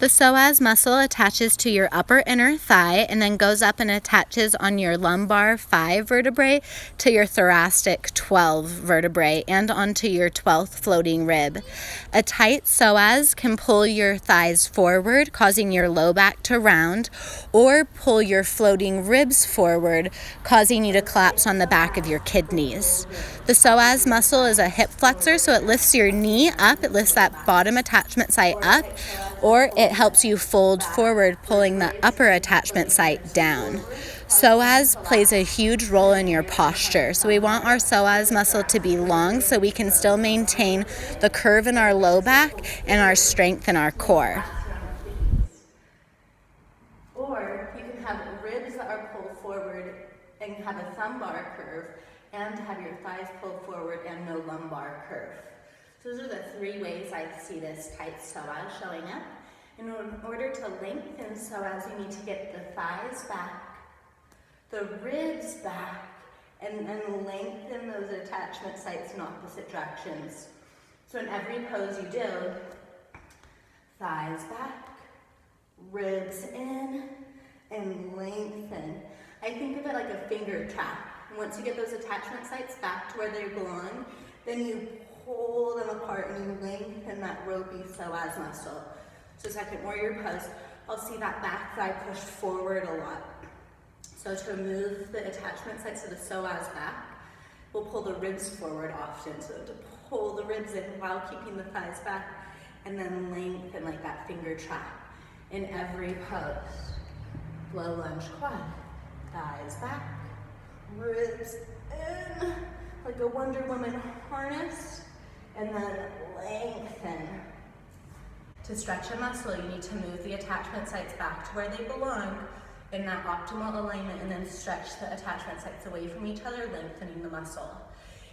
The psoas muscle attaches to your upper inner thigh and then goes up and attaches on your lumbar 5 vertebrae to your thoracic 12 vertebrae and onto your 12th floating rib. A tight psoas can pull your thighs forward, causing your low back to round, or pull your floating ribs forward, causing you to collapse on the back of your kidneys. The psoas muscle is a hip flexor, so it lifts your knee up, it lifts that bottom attachment site up, or it helps you fold forward, pulling the upper attachment site down. Psoas plays a huge role in your posture, so we want our psoas muscle to be long so we can still maintain the curve in our low back and our strength in our core. Or you can have ribs that are pulled forward and have a thumb bar curve, and have your thighs pulled forward and no lumbar curve. So those are the 3 ways I see this tight psoas showing up. In order to lengthen psoas, you need to get the thighs back, the ribs back, and lengthen those attachment sites in opposite directions. So in every pose you do, thighs back, ribs in, and lengthen. I think of it like a finger trap. Once you get those attachment sites back to where they belong, then you pull them apart and you lengthen that ropey psoas muscle. So second warrior pose, I'll see that back thigh pushed forward a lot. So to move the attachment sites of the psoas back, we'll pull the ribs forward often. So to pull the ribs in while keeping the thighs back, and then lengthen like that finger trap in every pose. Low lunge quad, thighs back, ribs in, like a Wonder Woman harness, and then lengthen. To stretch a muscle, you need to move the attachment sites back to where they belong in that optimal alignment, and then stretch the attachment sites away from each other, lengthening the muscle.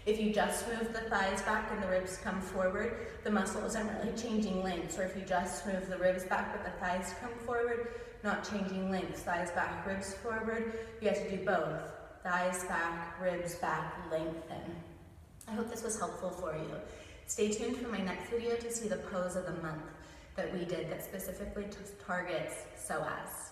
If you just move the thighs back and the ribs come forward, the muscle isn't really changing lengths. Or if you just move the ribs back but the thighs come forward, not changing lengths. Thighs back, ribs forward. You have to do both. Thighs back, ribs back, lengthen. I hope this was helpful for you. Stay tuned for my next video to see the pose of the month that we did that specifically targets psoas.